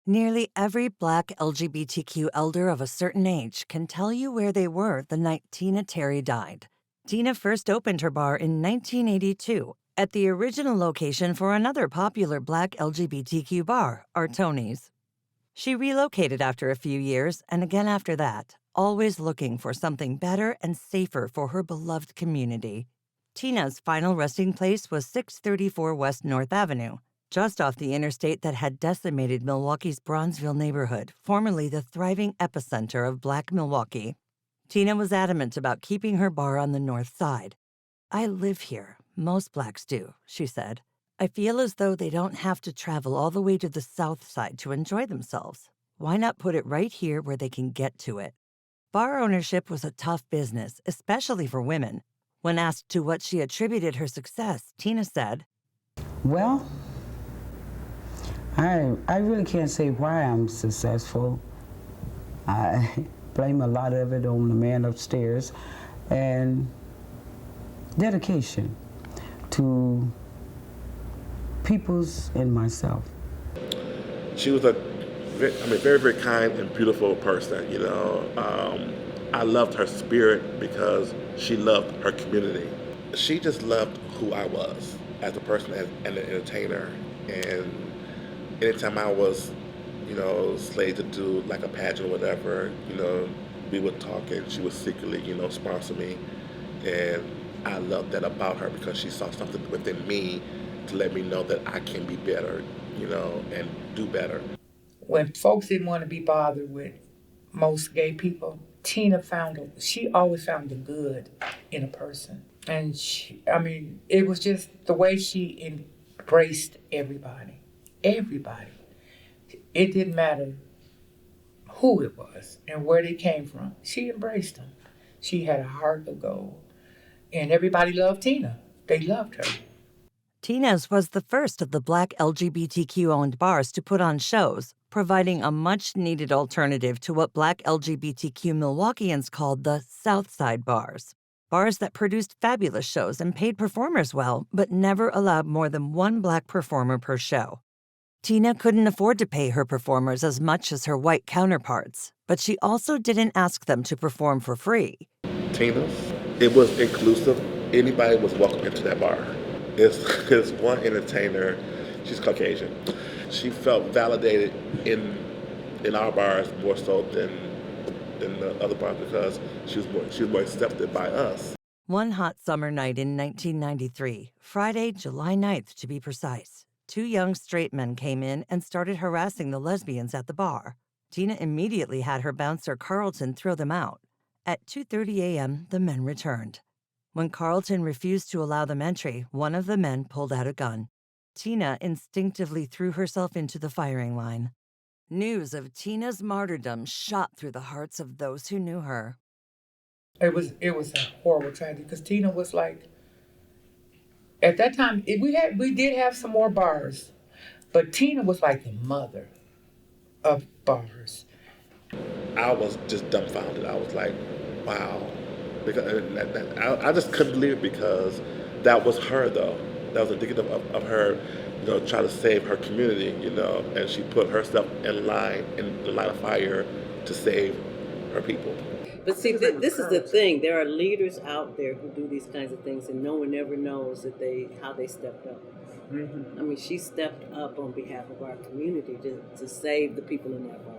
Nearly every Black LGBTQ elder of a certain age can tell you where they were the night Tina Terry died. Tina first opened her bar in 1982 at the original location for another popular Black LGBTQ bar, Artoni's. She relocated after a few years and again after that, always looking for something better and safer for her beloved community. Tina's final resting place was 634 West North Avenue, just off the interstate that had decimated Milwaukee's Bronzeville neighborhood, formerly the thriving epicenter of Black Milwaukee. Tina was adamant about keeping her bar on the north side. "I live here. Most Blacks do," she said. "I feel as though they don't have to travel all the way to the south side to enjoy themselves. Why not put it right here where they can get to it?" Bar ownership was a tough business, especially for women. When asked to what she attributed her success, Tina said, Well, I really can't say why I'm successful. I blame a lot of it on the man upstairs and dedication to people's and myself. She was a very, very kind and beautiful person, you know. I loved her spirit because she loved her community. She just loved who I was as a person and an entertainer. And anytime I was, slated to do like a pageant or whatever, we would talk and she would secretly, sponsor me. And I loved that about her because she saw something within me to let me know that I can be better, and do better. When folks didn't want to be bothered with most gay people, Tina she always found the good in a person. And it was just the way she embraced everybody. Everybody. It didn't matter who it was and where they came from. She embraced them. She had a heart of gold. And everybody loved Tina. They loved her. Tina's was the first of the Black LGBTQ-owned bars to put on shows, providing a much-needed alternative to what Black LGBTQ Milwaukeeans called the South Side bars. Bars that produced fabulous shows and paid performers well, but never allowed more than one Black performer per show. Tina couldn't afford to pay her performers as much as her white counterparts, but she also didn't ask them to perform for free. Tina's, it was inclusive. Anybody was welcome into that bar. There's one entertainer, she's Caucasian. She felt validated in our bars more so than the other bars because she was more accepted by us. One hot summer night in 1993, Friday, July 9th to be precise, two young straight men came in and started harassing the lesbians at the bar. Tina immediately had her bouncer Carlton throw them out. At 2:30 a.m., the men returned. When Carlton refused to allow them entry, one of the men pulled out a gun. Tina instinctively threw herself into the firing line. News of Tina's martyrdom shot through the hearts of those who knew her. It was a horrible tragedy because Tina was like, at that time we did have some more bars, but Tina was like the mother of bars. I was just dumbfounded. I was like, wow. Because I just couldn't believe it because that was her, though. That was indicative of her, trying to save her community, and she put herself in the line of fire to save her people. But see, this is the thing. There are leaders out there who do these kinds of things, and no one ever knows how they stepped up. Mm-hmm. I mean, she stepped up on behalf of our community to save the people in that bar.